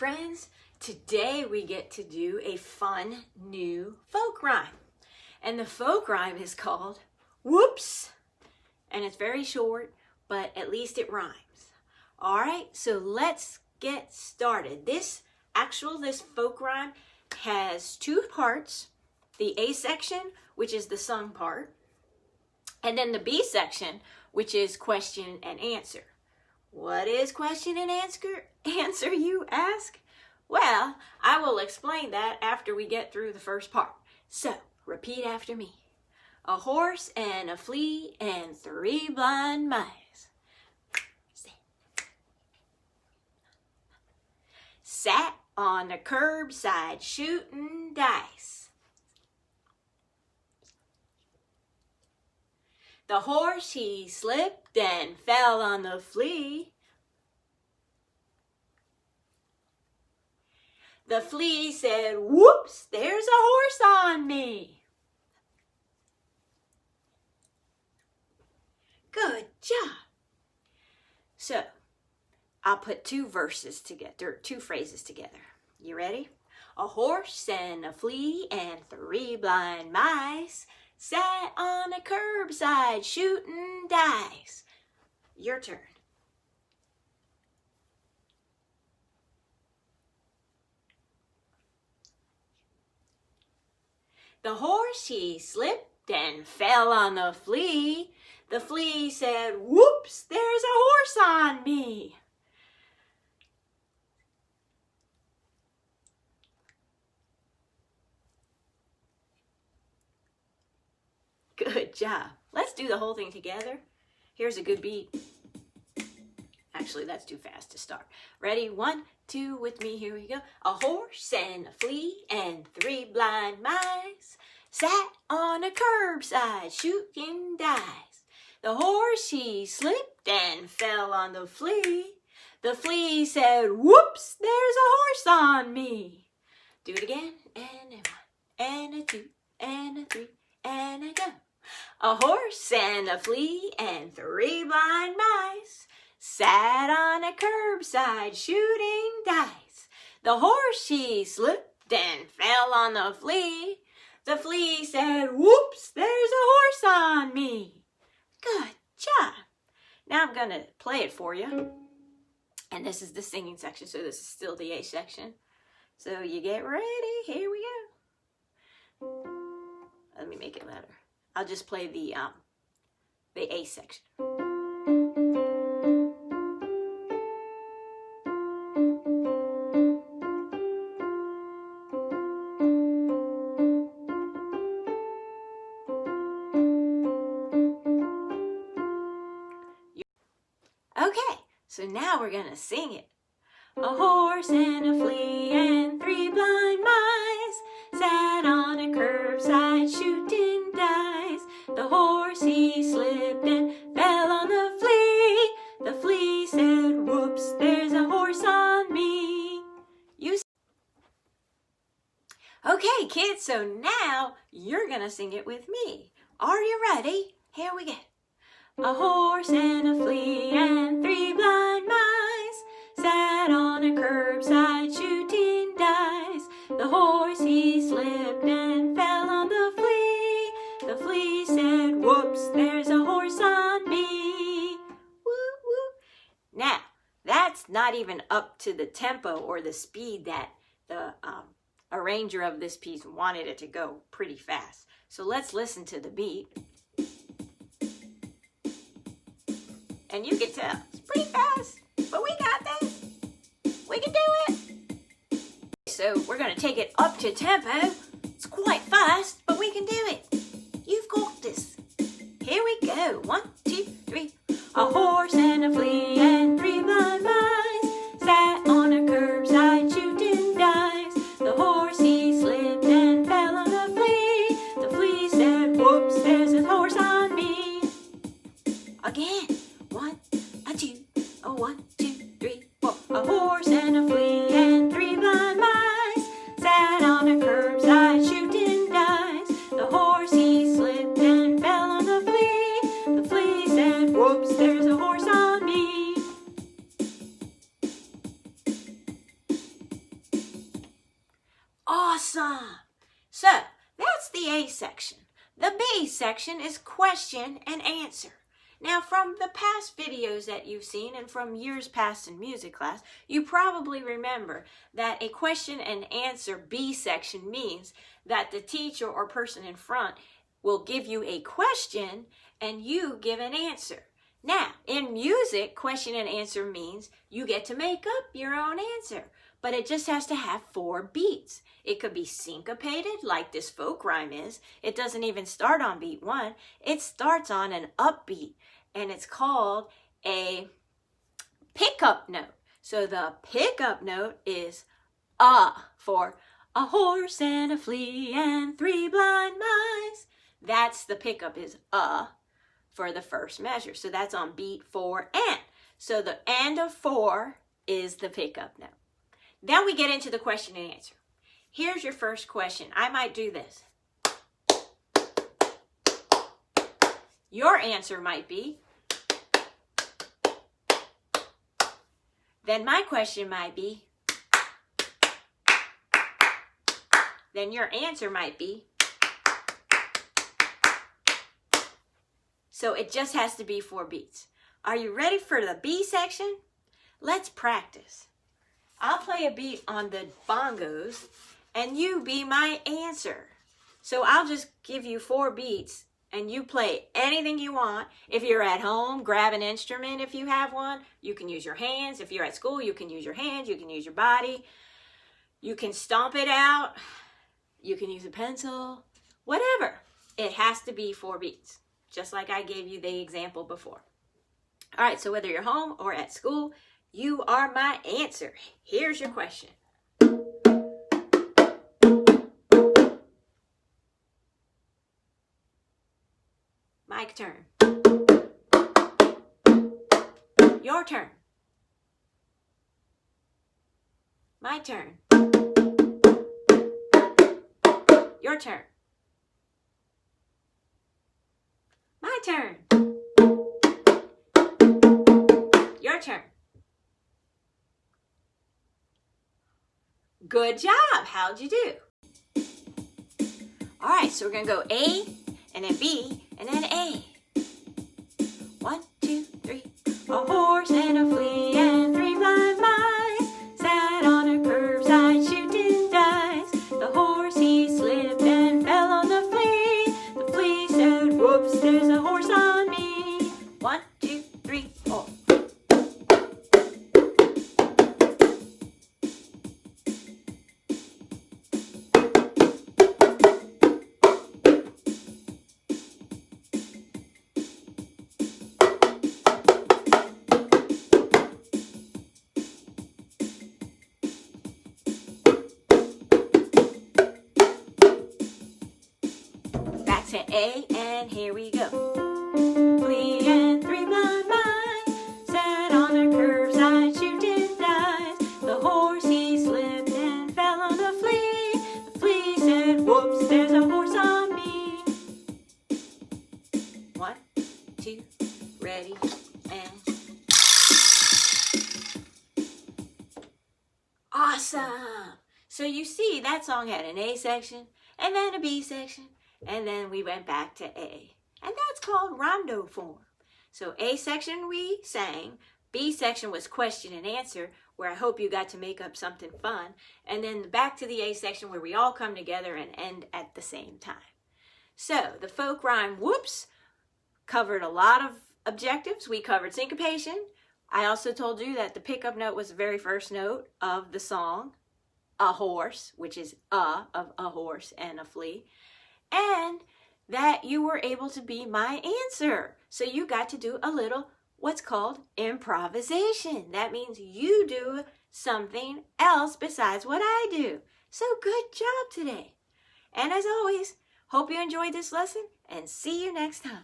friends, today we get to do a fun new folk rhyme. And the folk rhyme is called Whoops. And it's very short, but at least it rhymes. All right, so let's get started. This folk rhyme has two parts. The A section, which is the sung part, and then the B section, which is question and answer. What is question and answer, you ask? Well, I will explain that after we get through the first part. So, repeat after me. A horse and a flea and 3 blind mice sat on the curbside shooting dice. The horse, he slipped and fell on the flea. The flea said, "Whoops, there's a horse on me." Good job. So, I'll put two phrases together. You ready? A horse and a flea and 3 blind mice sat on a curbside shooting dice. Your turn. The horse, he slipped and fell on the flea. The flea said, "Whoops, there's a horse on me." Good job. Let's do the whole thing together. Here's a good beat. Actually, that's too fast to start. Ready? 1, 2, with me. Here we go. A horse and a flea and 3 blind mice sat on a curbside shooting dice. The horse, he slipped and fell on the flea. The flea said, "Whoops, there's a horse on me." Do it again. And a 1, and a 2, and a 3, and a go. A horse and a flea and 3 blind mice sat on a curbside shooting dice. The horse, he slipped and fell on the flea. The flea said, "Whoops, there's a horse on me." Good job. Now I'm going to play it for you. And this is the singing section, so this is still the A section. So you get ready. Here we go. Let me make it louder. I'll just play the A section. Okay, so now we're gonna sing it. A horse and a flea and 3 blind mice sat on a curbside shooting dice. The horse, he slipped and fell on the flea. The flea said, "Whoops, there's a horse on me." Okay, kids, so now you're gonna sing it with me. Are you ready? Here we go. A horse and a flea and 3 blind mice sat on a curbside shooting dice. The horse, he slipped and fell on the flea. The flea said, "Whoops, there's a horse on me." Woo, woo. Now, that's not even up to the tempo or the speed that the arranger of this piece wanted it to go pretty fast. So let's listen to the beat. And you can tell, it's pretty fast, but we got this. We can do it. So we're gonna take it up to tempo. It's quite fast, but we can do it. You've got this. Here we go. 1, 2, 3. A horse and a flea and 3 blind mice sat on a curbside shooting dice. The horse, he slipped and fell on the flea. The flea said, "Whoops, there's a horse on me." Again. 1, 2, 1, 2, 3, 4. A horse and a flea and 3 blind mice sat on a curbside shooting dice. The horse, he slipped and fell on the flea. The flea said, "Whoops, there's a horse on me." that's the A section. The B section is question and answer. Now, from the past videos that you've seen and from years past in music class, you probably remember that a question and answer B section means that the teacher or person in front will give you a question and you give an answer. Now, in music, question and answer means you get to make up your own answer, but it just has to have 4 beats. It could be syncopated like this folk rhyme is. It doesn't even start on beat 1. It starts on an upbeat, and it's called a pickup note. So the pickup note is for a horse and a flea and 3 blind mice. That's the pickup is for the first measure. So that's on beat 4 and. So the and of 4 is the pickup note. Then we get into the question and answer. Here's your first question. I might do this. Your answer might be. Then my question might be. Then your answer might be. So it just has to be 4 beats. Are you ready for the B section? Let's practice. I'll play a beat on the bongos and you be my answer. So I'll just give you 4 beats and you play anything you want. If you're at home, grab an instrument if you have one. You can use your hands. If you're at school, you can use your hands. You can use your body. You can stomp it out. You can use a pencil. Whatever. It has to be 4 beats. Just like I gave you the example before. All right, so whether you're home or at school, you are my answer. Here's your question. My turn. Your turn. My turn. Your turn. My turn. Your turn. Good job. How'd you do? All right, so we're going to go A, and then B, and then A. 1, 2, 3. A horse and a flea and 3 blind mice sat on a curbside shooting dice. The horse, he slipped and fell on the flea. The flea said, whoops, there's a horse on me. 1, 2, 3, 4. Back to A, and here we go. Flea and 3 blind mice sat on a curbside shooting dice. The horse, he slipped and fell on the flea. The flea said, whoops, there's a horse on me. 1, 2, ready, and awesome! So you see, that song had an A section, and then a B section, and then we went back to A. And that's called rondo form. So A section we sang, B section was question and answer, where I hope you got to make up something fun, and then back to the A section where we all come together and end at the same time. So the folk rhyme, whoops, covered a lot of objectives. We covered syncopation. I also told you that the pickup note was the very first note of the song, a horse, which is of a horse and a flea, and that you were able to be my answer. So you got to do a little what's called improvisation. That means you do something else besides what I do. So good job today. And as always, hope you enjoyed this lesson and see you next time.